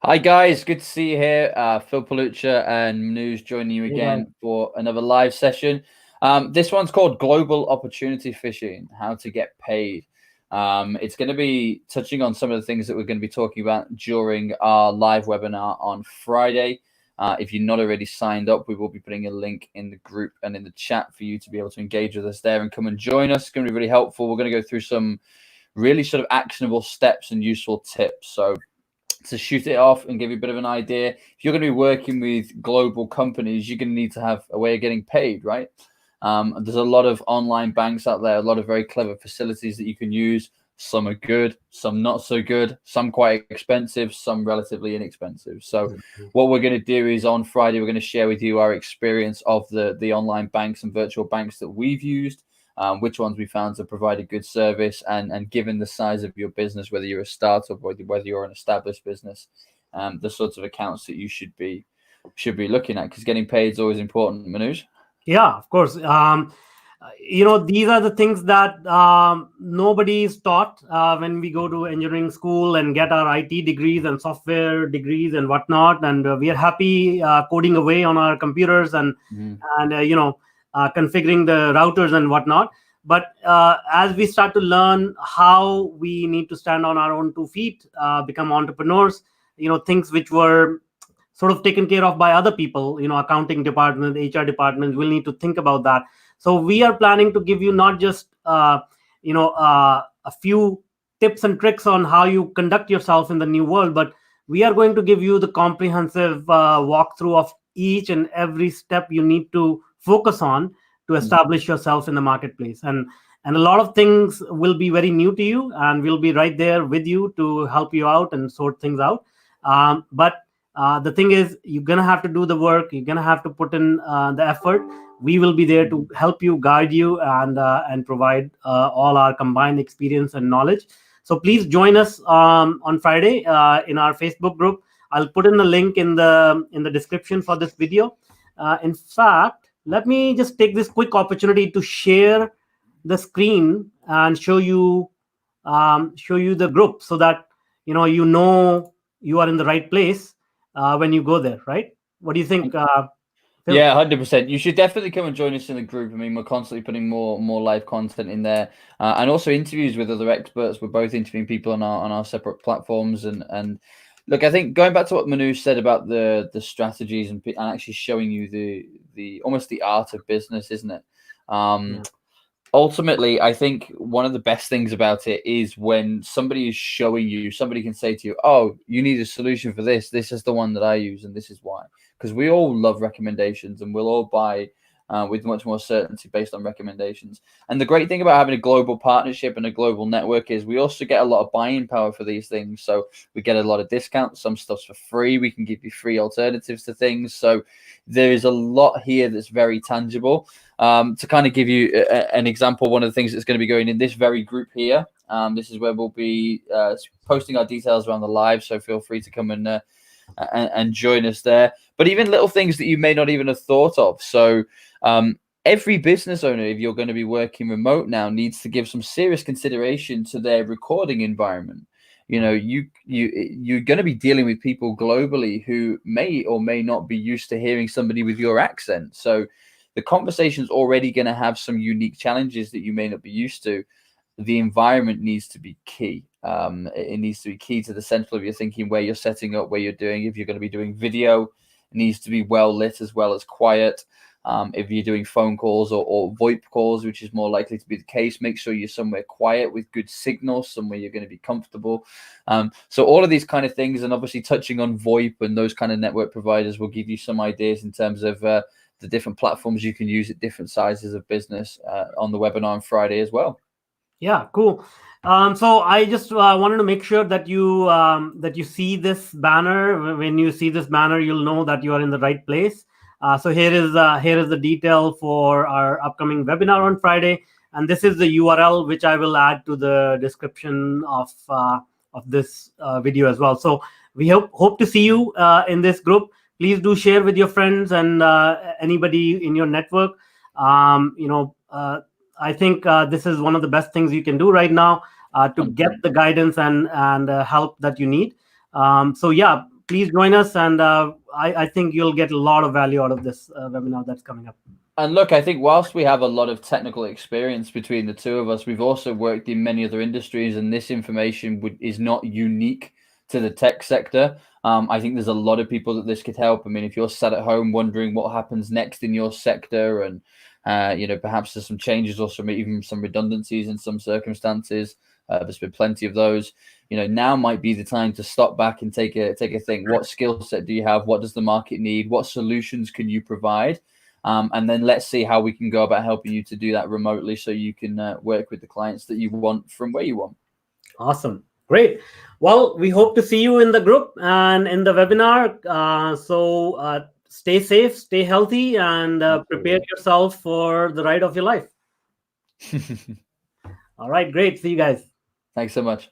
Hi guys, good to see you here. Phil Palucha and Manoj joining you Hey guys. again for another live session. This one's called Global Opportunity Fishing: How to Get Paid. It's going to be touching on some of the things that we're going to be talking about during our live webinar on Friday. If you're not already signed up, we will be putting a link in the group and in the chat for you to be able to engage with us there and come and join us. It's going to be really helpful. We're going to go through some really sort of actionable steps and useful tips. So to shoot it off and give you a bit of an idea, if you're going to be working with global companies, you're going to need to have a way of getting paid, right? There's a lot of online banks out there, a lot of very clever facilities that you can use. Some are good, some not so good, some quite expensive, some relatively inexpensive. So what we're going to do is on Friday, we're going to share with you our experience of the online banks and virtual banks that we've used, which ones we found to provide a good service, and given the size of your business, whether you're a startup or whether you're an established business, the sorts of accounts that you should be looking at, because getting paid is always important. Manoj? Yeah, of course. These are the things that nobody is taught when we go to engineering school and get our IT degrees and software degrees and whatnot. And we are happy coding away on our computers and configuring the routers and whatnot. But as we start to learn how we need to stand on our own 2 feet, become entrepreneurs, things which were sort of taken care of by other people, accounting department, HR departments will need to think about that. So we are planning to give you not just a few tips and tricks on how you conduct yourself in the new world, but we are going to give you the comprehensive walkthrough of each and every step you need to focus on to establish yourself in the marketplace. And a lot of things will be very new to you, and we'll be right there with you to help you out and sort things out. But the thing is, you're gonna have to do the work. You're gonna have to put in the effort. We will be there to help you, guide you, and provide all our combined experience and knowledge. So please join us on Friday in our Facebook group. I'll put in the link in the description for this video. In fact, let me just take this quick opportunity to share the screen and show you the group, so that you are in the right place when you go there, right? What do you think, Phil? Yeah, 100%. You should definitely come and join us in the group. I mean, we're constantly putting more live content in there, and also interviews with other experts. We're both interviewing people on our separate platforms, and look, I think going back to what Manu said about the strategies and actually showing you the almost the art of business, isn't it? Yeah. Ultimately, I think one of the best things about it is when somebody is showing you, somebody can say to you, "Oh, you need a solution for this. This is the one that I use, and this is why." Because we all love recommendations, and we'll all buy with much more certainty based on recommendations. And the great thing about having a global partnership and a global network is we also get a lot of buying power for these things. So we get a lot of discounts. Some stuff's for free. We can give you free alternatives to things. So there is a lot here that's very tangible. To kind of give you an example, one of the things that's going to be going in this very group here, this is where we'll be posting our details around the live. So feel free to come and join us there. But even little things that you may not even have thought of. So every business owner, if you're going to be working remote now, needs to give some serious consideration to their recording environment. You're going to be dealing with people globally who may or may not be used to hearing somebody with your accent. So the conversation's already going to have some unique challenges that you may not be used to. The environment needs to be key. It needs to be key to the central of your thinking, where you're setting up, where you're doing. If you're going to be doing video, it needs to be well lit as well as quiet. If you're doing phone calls or VoIP calls, which is more likely to be the case, make sure you're somewhere quiet with good signal, somewhere you're going to be comfortable. So all of these kind of things, and obviously touching on VoIP and those kind of network providers will give you some ideas in terms of the different platforms you can use at different sizes of business on the webinar on Friday as well. Yeah, cool. So I just wanted to make sure that you see this banner. When you see this banner, you'll know that you are in the right place. So here is the detail for our upcoming webinar on Friday, and this is the URL which I will add to the description of this video as well. So we hope to see you in this group. Please do share with your friends and anybody in your network. I think this is one of the best things you can do right now to get the guidance and help that you need. So yeah, please join us. And I think you'll get a lot of value out of this webinar that's coming up. And look, I think whilst we have a lot of technical experience between the two of us, we've also worked in many other industries, and this information is not unique to the tech sector. I think there's a lot of people that this could help. I mean, if you're sat at home wondering what happens next in your sector, and perhaps there's some changes or even some redundancies in some circumstances, there's been plenty of those. Now might be the time to stop back and take a think. What skill set do you have? What does the market need? What solutions can you provide? And then let's see how we can go about helping you to do that remotely, so you can work with the clients that you want from where you want. Awesome. Great. Well, we hope to see you in the group and in the webinar. So stay safe, stay healthy, and prepare yourself for the ride of your life. All right. Great. See you guys. Thanks so much.